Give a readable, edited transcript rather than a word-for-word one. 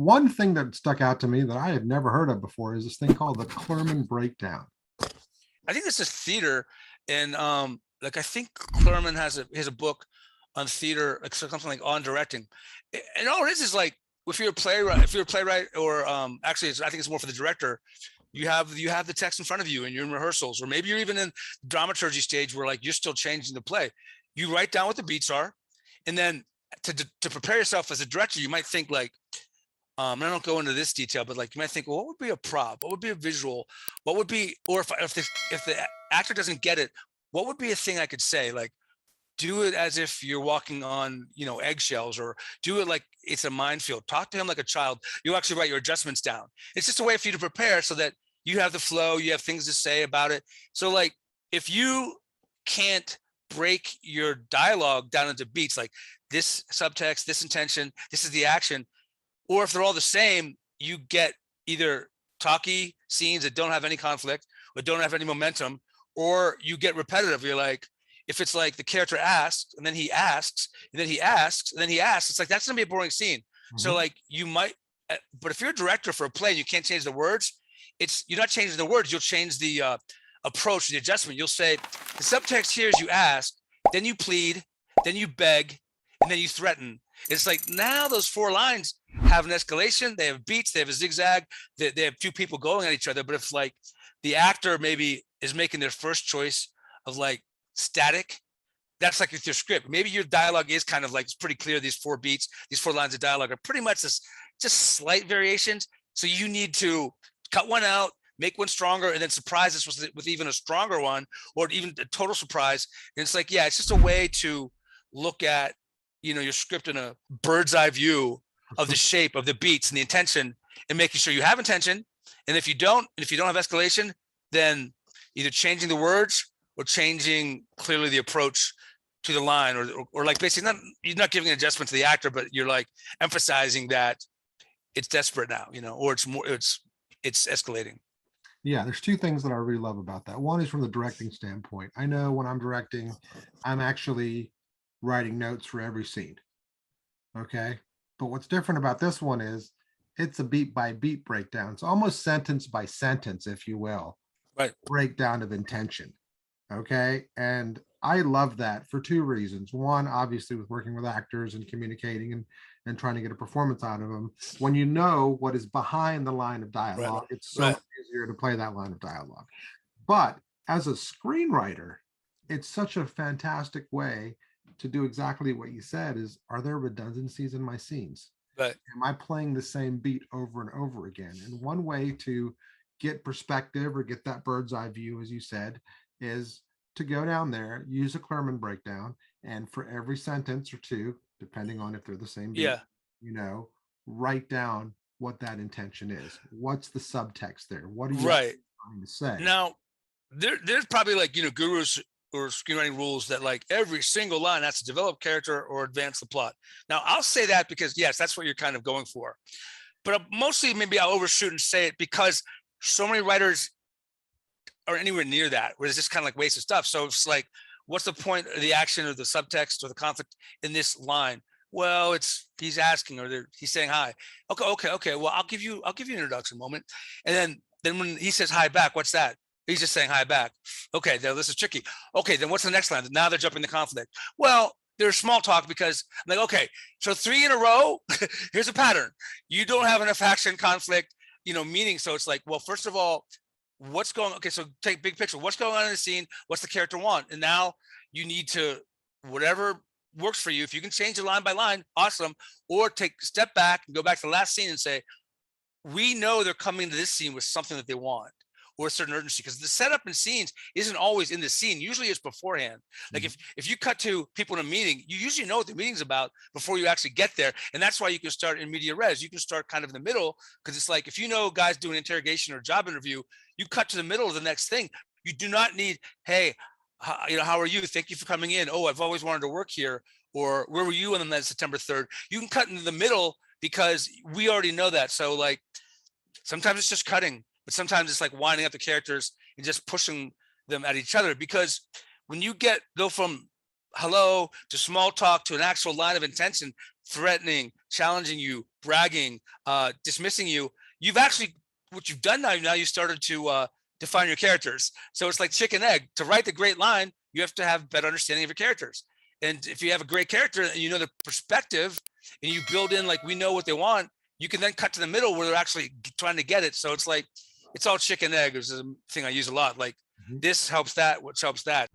One thing that stuck out to me that I had never heard of before is this thing called the Clurman Breakdown. I think this is theater, and like I think Clurman has a book on theater, like something like on directing, and all it is like if you're a playwright, or actually, I think it's more for the director. You have the text in front of you, and you're in rehearsals, or maybe you're even in dramaturgy stage where like you're still changing the play. You write down what the beats are, and then to prepare yourself as a director, you might think like, and I don't go into this detail, but like you might think, well, what would be a prop? What would be a visual? What would be, or if the actor doesn't get it, what would be a thing I could say? Like, do it as if you're walking on, eggshells, or do it like it's a minefield. Talk to him like a child. You actually write your adjustments down. It's just a way for you to prepare so that you have the flow, you have things to say about it. So like, if you can't break your dialogue down into beats, like this subtext, this intention, this is the action, or if they're all the same, you get either talky scenes that don't have any conflict or don't have any momentum, or you get repetitive. You're like, if it's like the character asks and then he asks and then he asks and then he asks, it's like that's gonna be a boring scene. So like you might, but if you're a director for a play and you can't change the words, you're not changing the words. You'll change the approach, the adjustment. You'll say the subtext here is you ask, then you plead, then you beg, and then you threaten. It's like now those four lines have an escalation, they have beats, they have a zigzag, they have two people going at each other. But if like the actor maybe is making their first choice of like static, that's like with your script. Maybe your dialogue is kind of like, it's pretty clear these four beats, these four lines of dialogue are pretty much just slight variations. So you need to cut one out, make one stronger, and then surprise us with even a stronger one, or even a total surprise. And it's like, yeah, it's just a way to look at your script in a bird's eye view of the shape of the beats and the intention, and making sure you have intention. And if you don't have escalation, then either changing the words or changing clearly the approach to the line, or like basically you're not giving an adjustment to the actor, but you're like emphasizing that it's desperate now, or it's escalating. Yeah, there's two things that I really love about that. One is from the directing standpoint. I know when I'm directing, I'm actually writing notes for every scene. Okay. But what's different about this one is it's a beat by beat breakdown. It's almost sentence by sentence, if you will, Right. breakdown of intention. Okay. And I love that for two reasons. One, obviously, with working with actors and communicating and trying to get a performance out of them, when you know what is behind the line of dialogue, it's so much easier to play that line of dialogue. But as a screenwriter, it's such a fantastic way to do exactly what you said is, are there redundancies in my scenes? Right. Am I playing the same beat over and over again? And one way to get perspective or get that bird's eye view, as you said, is to go down there, use a Clurman breakdown, and for every sentence or two, depending on if they're the same beat, write down what that intention is. What's the subtext there? What are you trying to say? Now, there's probably like, gurus or screenwriting rules that like every single line has to develop character or advance the plot. Now, I'll say that because yes, that's what you're kind of going for. But mostly maybe I'll overshoot and say it because so many writers are anywhere near that, where it's just kind of like wasted stuff. So it's like, what's the point of the action or the subtext or the conflict in this line? Well, he's asking, or he's saying hi. Okay. Well, I'll give you an introduction moment, and then when he says hi back, what's that? He's just saying hi back. Okay, now this is tricky. Okay, then what's the next line? Now they're jumping the conflict. Well, there's small talk because I'm like, okay, so 3 in a row. Here's a pattern. You don't have enough action, conflict, meaning. So it's like, well, first of all, what's going on? Okay, so take big picture. What's going on in the scene? What's the character want? And now you need to, whatever works for you. If you can change it line by line, awesome. Or take a step back and go back to the last scene and say, we know they're coming to this scene with something that they want, or a certain urgency, because the setup in scenes isn't always in the scene. Usually it's beforehand. Like if you cut to people in a meeting, you usually know what the meeting's about before you actually get there. And that's why you can start in media res. You can start kind of in the middle, because it's like, if you know guys doing interrogation or job interview, you cut to the middle of the next thing. You do not need, hey, how are you? Thank you for coming in. Oh, I've always wanted to work here. Or where were you on that September 3rd? You can cut into the middle because we already know that. So like, sometimes it's just cutting, but sometimes it's like winding up the characters and just pushing them at each other. Because when you go from hello to small talk to an actual line of intention, threatening, challenging you, bragging, dismissing you, you've actually, what you've done now you started to define your characters. So it's like chicken egg. To write the great line, you have to have better understanding of your characters. And if you have a great character and you know the perspective and you build in, like, we know what they want, you can then cut to the middle where they're actually trying to get it. So it's like, it's all chicken egg is a thing I use a lot. Like, Mhm. this helps that, which helps that.